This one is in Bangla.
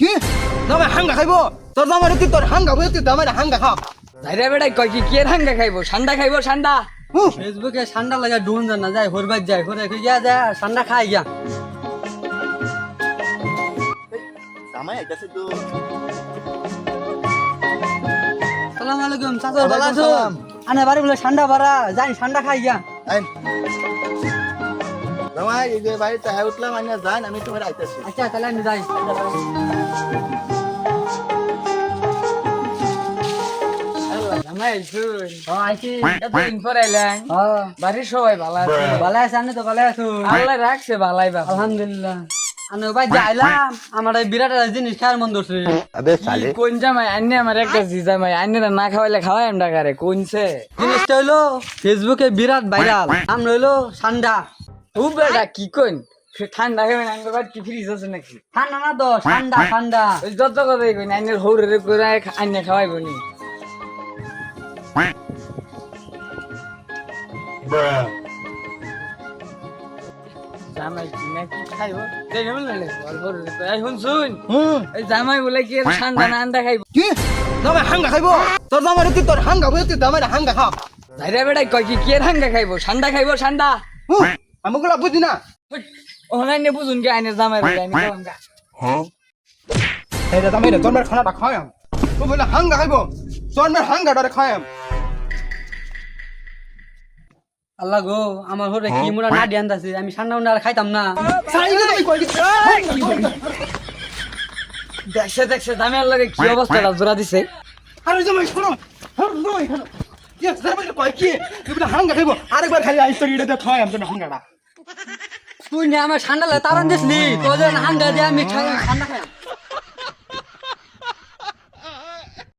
কি জামাই হাঙ্গা খাইব তোর জামাই তুই তোর হাঙ্গা বই তুই জামাই হাঙ্গা খা যাইরে বেটাই কয় কি এর হাঙ্গা খাইবো ঠান্ডা খাইবো ঠান্ডা ফেসবুকে ঠান্ডা লাগা ডুন জান না যায় হরবাই যায় হরে গিয়া যায় ঠান্ডা খাই গিয়া জামাই আইতাছে তো সালাম আলাইকুম চাচা ভালো আছো আনে বাড়ি বলে ঠান্ডা বাড়া যাই ঠান্ডা খাই গিয়া আইন জামাই এই যে বাড়িতে হাই উঠলাম আইনা যান আমি তোমার আইতাছি আচ্ছা তাহলে আমি যাই জামাই আইছুন আইছি এতদিন পরে আইলেন বাড়ির সবাই ভালো আছে ভালো আছে আনে তো ভালো আছো আল্লাহ রাখছে ভালাই বাবা আলহামদুলিল্লাহ আনে ভাই যাইলাম আমার এই বিরাট একটা জিনিস খাওয়ার মন ধরছে কি কোন জামাই আইনে আমার একটা জি জামাই আইনে না খাওয়াইলে খাওয়াই আমরা কারে কোনছে জিনিসটা হইলো ফেসবুকে বিরাট ভাইরাল নাম হইলো ঠান্ডা ও বেটা কি কোন ঠান্ডা খাবেন আইনের বাড়ি কি ফ্রিজ আছে নাকি ঠান্ডা না তো ঠান্ডা ঠান্ডা ওই যত কথাই কই আইনের হৌরে করে আইনে খাওয়াইবো নি জামাই কি না কি খাইবো দেখে বললে এই শুনছুন এই জামাই বলে কি ঠান্ডা না আন্ডা খাইবো কি জামাই হাঙ্গা খাইব তোর জামাই তুই তোর হাঙ্গা বই তুই জামাই হাঙ্গা খা যাইরে বেটাই কয় কি এর হাঙ্গা খাইবো ঠান্ডা খাইবো ঠান্ডা আমি গুলা বুঝি না অনলাইনে বুঝুন কি আইনে জামাই বলে আইনে খাওয়াম গা এই রে জামাই রে জন্মের খানাটা খাওয়াম তুই বলে হাঙ্গা খাইব জন্মের হাঙ্গাটা খাওয়াম আল্লাহ গো আমার ঘরে কি মোরা না ডিয়ান আছে আমি ঠান্ডা উন্ডা আর খাইতাম না দেখছে জামাই লাগে কি অবস্থাটা জোড়া দিছে আরে জামাই শোনো জামাই শোনো ইয়ে জামাই কয় কি তুই বলে হাঙ্গা খাইব আরেকবার খালি আইস তোর ইটা খাওয়াম তোর হাঙ্গাটা তুই না আমার ঠান্ডা লাগে তারান দিসনি তোদের হাঙ্গা দিয়ে আমি ঠান্ডা খাই